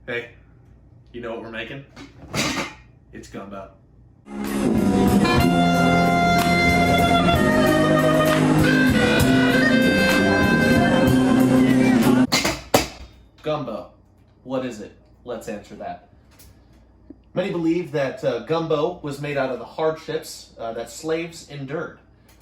Hey, you know what we're making? It's gumbo. Gumbo. What is it? Let's answer that. Many believe that gumbo was made out of the hardships that slaves endured.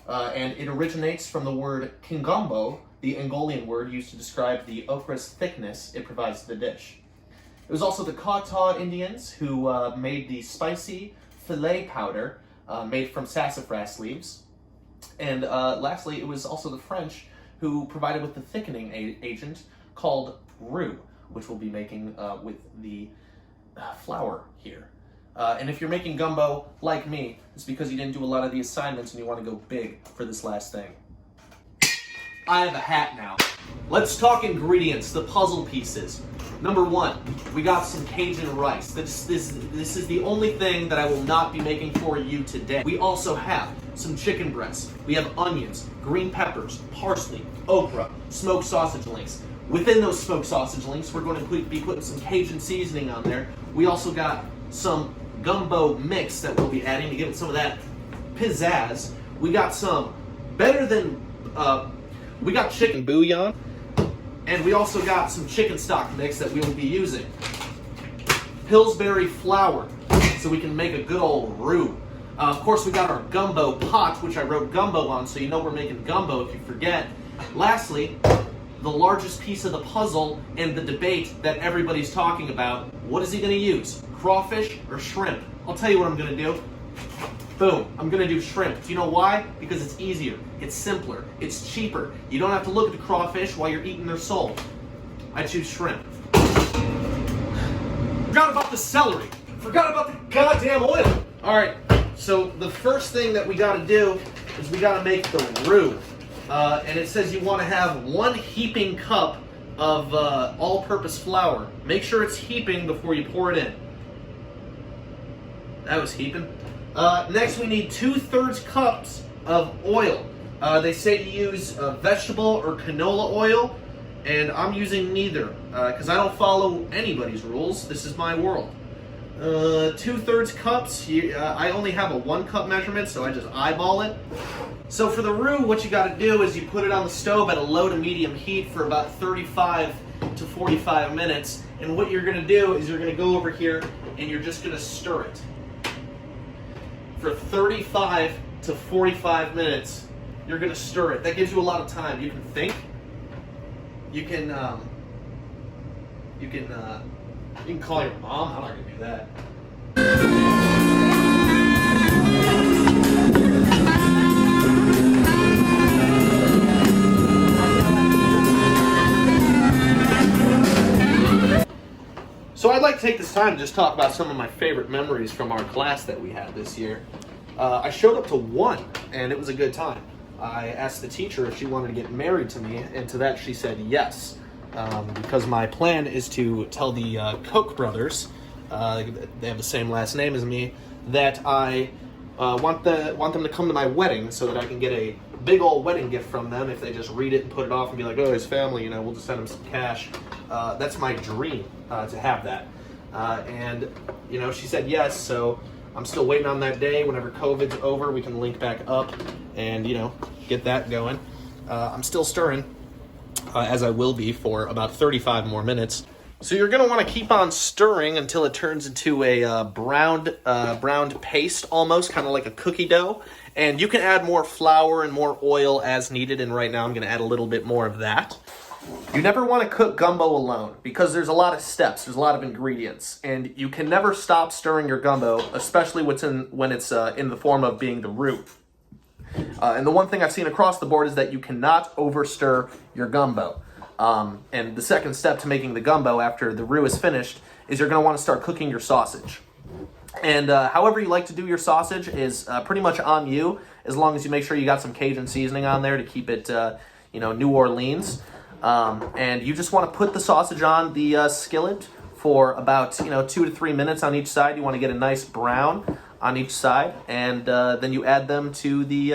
And it originates from the word kingombo, the Angolan word used to describe the okra's thickness it provides to the dish. It was also the Choctaw Indians who made the spicy filet powder made from sassafras leaves. And lastly, it was also the French who provided with the thickening agent called roux, which we'll be making with the flour here. And if you're making gumbo like me, it's because you didn't do a lot of the assignments and you want to go big for this last thing. I have a hat now. Let's talk ingredients, the puzzle pieces. Number one, we got some Cajun rice. This is the only thing that I will not be making for you today. We also have some chicken breasts. We have onions, green peppers, parsley, okra, smoked sausage links. Within those smoked sausage links, we're going to be putting some Cajun seasoning on there. We also got some gumbo mix that we'll be adding to give it some of that pizzazz. We got some we got chicken bouillon, and we also got some chicken stock mix that we will be using. Pillsbury flour, so we can make a good old roux. Of course, we got our gumbo pot, which I wrote gumbo on, so you know we're making gumbo if you forget. Lastly, the largest piece of the puzzle and the debate that everybody's talking about. What is he going to use? Crawfish or shrimp? I'll tell you what I'm going to do. Boom, I'm going to do shrimp. Do you know why? Because it's easier, it's simpler, it's cheaper. You don't have to look at the crawfish while you're eating their soul. I choose shrimp. Forgot about the celery. Forgot about the goddamn oil. All right, so the first thing that we got to do is we got to make the roux. And it says you want to have 1 heaping cup of all-purpose flour. Make sure it's heaping before you pour it in. That was heaping. Next, we need 2/3 cups of oil. They say to use vegetable or canola oil, and I'm using neither because I don't follow anybody's rules. This is my world. 2/3 cups. I only have a 1 cup measurement, so I just eyeball it. So for the roux, what you got to do is you put it on the stove at a low to medium heat for about 35 to 45 minutes. And what you're going to do is you're going to go over here and you're just going to stir it. For 35 to 45 minutes, you're going to stir it. That gives you a lot of time. You can think. You can call your mom. I'm not going to do that. So I'd like to take this time to just talk about some of my favorite memories from our class that we had this year. I showed up to 1, and it was a good time. I asked the teacher if she wanted to get married to me, and to that she said yes. Because my plan is to tell the Koch brothers, they have the same last name as me, that I want them to come to my wedding so that I can get a big old wedding gift from them if they just read it and put it off and be like, oh, his family, we'll just send him some cash. That's my dream, to have that. And she said yes, so I'm still waiting on that day. Whenever COVID's over, we can link back up and, get that going. I'm still stirring, as I will be for about 35 more minutes. So you're going to want to keep on stirring until it turns into a browned paste, almost kind of like a cookie dough. And you can add more flour and more oil as needed, and right now I'm going to add a little bit more of that. You never want to cook gumbo alone because there's a lot of steps, there's a lot of ingredients, and you can never stop stirring your gumbo, especially when it's in the form of being the roux. And the one thing I've seen across the board is that you cannot overstir your gumbo. And the second step to making the gumbo after the roux is finished is you're going to want to start cooking your sausage. And however you like to do your sausage is pretty much on you, as long as you make sure you got some Cajun seasoning on there to keep it, New Orleans. And you just want to put the sausage on the skillet for about 2 to 3 minutes on each side. You want to get a nice brown on each side, and then you add them to the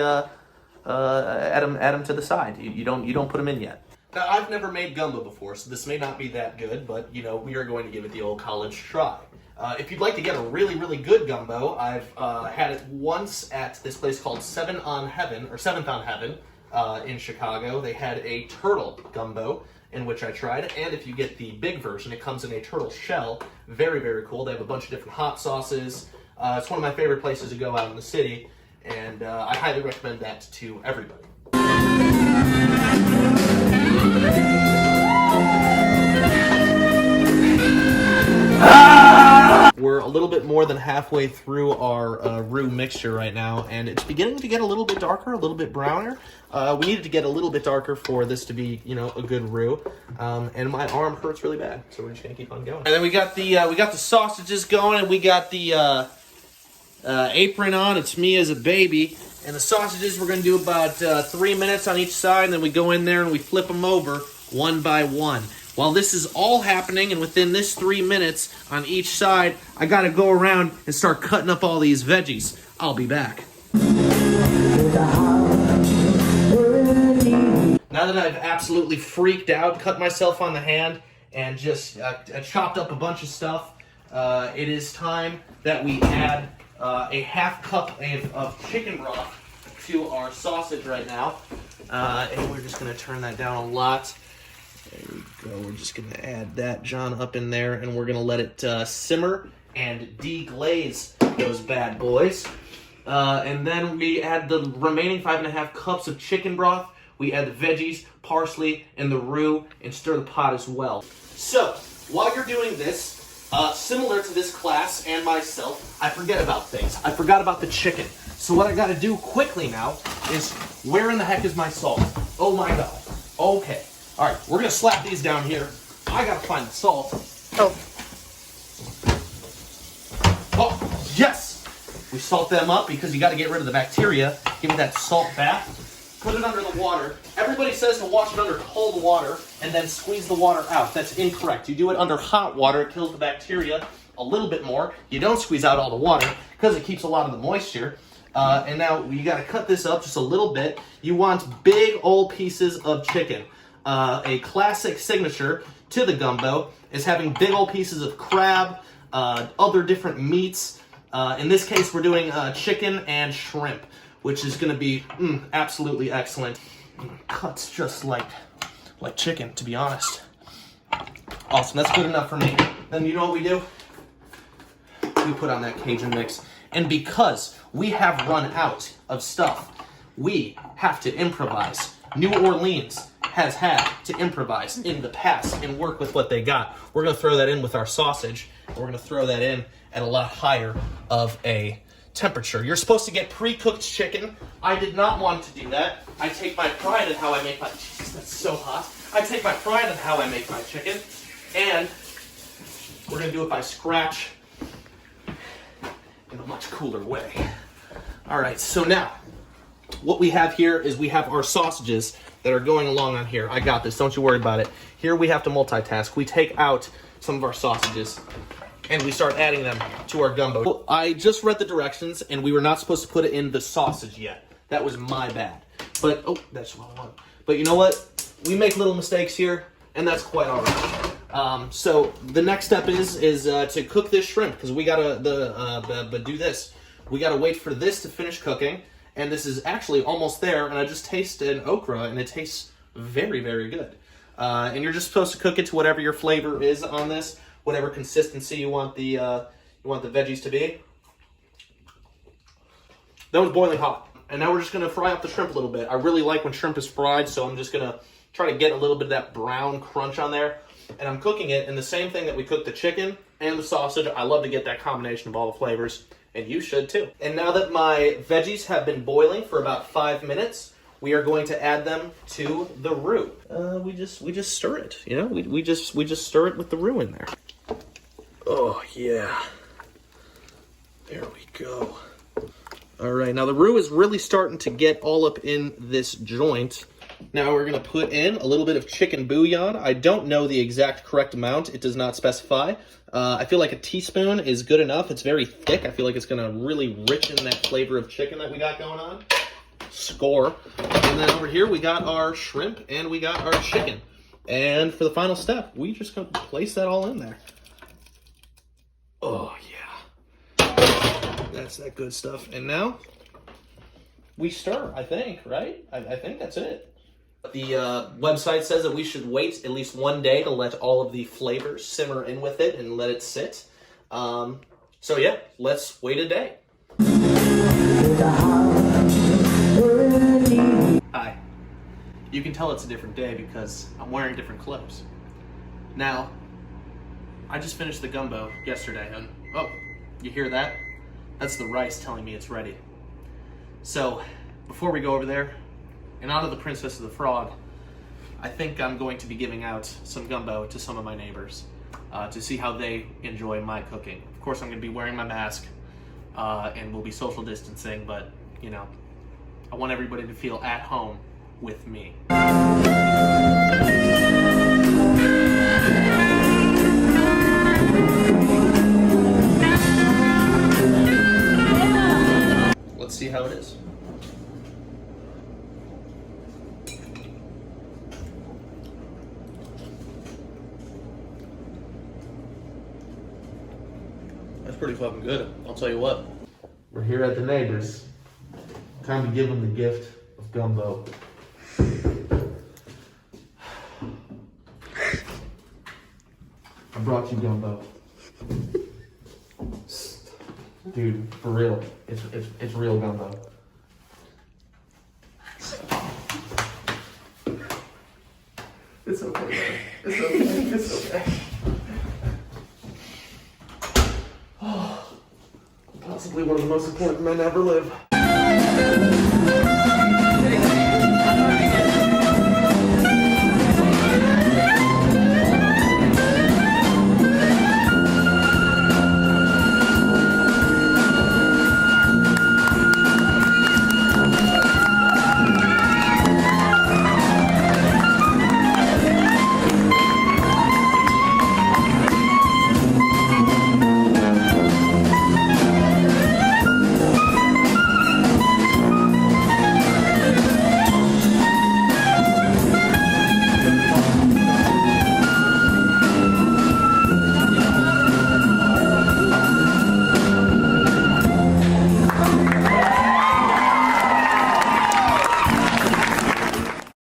add them to the side. You don't put them in yet. Now, I've never made gumbo before, so this may not be that good, but, you know, we are going to give it the old college try. If you'd like to get a really, really good gumbo, I've had it once at this place called Seventh on Heaven in Chicago. They had a turtle gumbo in which I tried, and if you get the big version, it comes in a turtle shell. Very, very cool. They have a bunch of different hot sauces. It's one of my favorite places to go out in the city, and I highly recommend that to everybody. We're a little bit more than halfway through our roux mixture right now, and it's beginning to get a little bit darker, a little bit browner. We needed to get a little bit darker for this to be, you know, a good roux. And my arm hurts really bad, so we're just gonna keep on going. And then we got the sausages going, and we got the apron on. It's me as a baby. And the sausages, we're gonna do about 3 minutes on each side, and then we go in there and we flip them over one by one. While this is all happening, and within this 3 minutes on each side, I gotta go around and start cutting up all these veggies. I'll be back. Now that I've absolutely freaked out, cut myself on the hand, and just chopped up a bunch of stuff, it is time that we add a half cup of chicken broth to our sausage right now. And we're just gonna turn that down a lot. There we go. We're just going to add that John up in there, and we're going to let it simmer and deglaze those bad boys. And then we add the remaining 5.5 cups of chicken broth. We add the veggies, parsley, and the roux, and stir the pot as well. So, while you're doing this, similar to this class and myself, I forget about things. I forgot about the chicken. So what I got to do quickly now is, where in the heck is my salt? Oh my god. Okay. All right, we're gonna slap these down here. I gotta find the salt. Oh, yes! We salt them up because you gotta get rid of the bacteria. Give me that salt back. Put it under the water. Everybody says to wash it under cold water and then squeeze the water out. That's incorrect. You do it under hot water, it kills the bacteria a little bit more. You don't squeeze out all the water because it keeps a lot of the moisture. And now you gotta cut this up just a little bit. You want big old pieces of chicken. A classic signature to the gumbo is having big old pieces of crab, other different meats. In this case, we're doing chicken and shrimp, which is going to be absolutely excellent. Cuts just like chicken, to be honest. Awesome, that's good enough for me. Then you know what we do? We put on that Cajun mix. And because we have run out of stuff, we have to improvise. New Orleans has had to improvise in the past and work with what they got. We're going to throw that in with our sausage, and we're going to throw that in at a lot higher of a temperature. You're supposed to get pre-cooked chicken. I did not want to do that. I take my pride in how I make my... Jesus, that's so hot. I take my pride in how I make my chicken, and we're going to do it by scratch in a much cooler way. All right, so now what we have here is we have our sausages that are going along on here. I got this, don't you worry about it. Here we have to multitask. We take out some of our sausages and we start adding them to our gumbo. I just read the directions and we were not supposed to put it in the sausage yet. That was my bad. But, oh, that's what I want. But you know what? We make little mistakes here and that's quite all right. So the next step is to cook this shrimp because we gotta do this. We gotta wait for this to finish cooking. And this is actually almost there, and I just tasted okra, and it tastes very, very good. And you're just supposed to cook it to whatever your flavor is on this, whatever consistency you want the veggies to be. That was boiling hot. And now we're just gonna fry up the shrimp a little bit. I really like when shrimp is fried, so I'm just gonna try to get a little bit of that brown crunch on there. And I'm cooking it in the same thing that we cooked the chicken and the sausage. I love to get that combination of all the flavors. And you should too. And now that my veggies have been boiling for about 5 minutes, we are going to add them to the roux. We just stir it, you know? We just stir it with the roux in there. Oh yeah. There we go. All right, now the roux is really starting to get all up in this joint. Now we're gonna put in a little bit of chicken bouillon. I don't know the exact correct amount. It does not specify. I feel like a teaspoon is good enough. It's very thick. I feel like it's gonna really richen that flavor of chicken that we got going on. score. And then over here we got our shrimp and we got our chicken. And for the final step, we just gonna place that all in there. Oh yeah, that's that good stuff. And now we stir, I think, right? I think that's it. The website says that we should wait at least 1 day to let all of the flavors simmer in with it and let it sit. So yeah, let's wait a day. Hi. You can tell it's a different day because I'm wearing different clothes. Now, I just finished the gumbo yesterday, and oh, you hear that? That's the rice telling me it's ready. So, before we go over there, in honor of the Princess of the Frog, I think I'm going to be giving out some gumbo to some of my neighbors to see how they enjoy my cooking. Of course, I'm going to be wearing my mask, and we'll be social distancing, but, you know, I want everybody to feel at home with me. Let's see how it is. That's pretty fucking good, I'll tell you what. We're here at the neighbors. Time to give them the gift of gumbo. I brought you gumbo. Dude, for real. It's real gumbo. It's okay, man. It's okay. It's okay. Oh, possibly one of the most important men to ever live.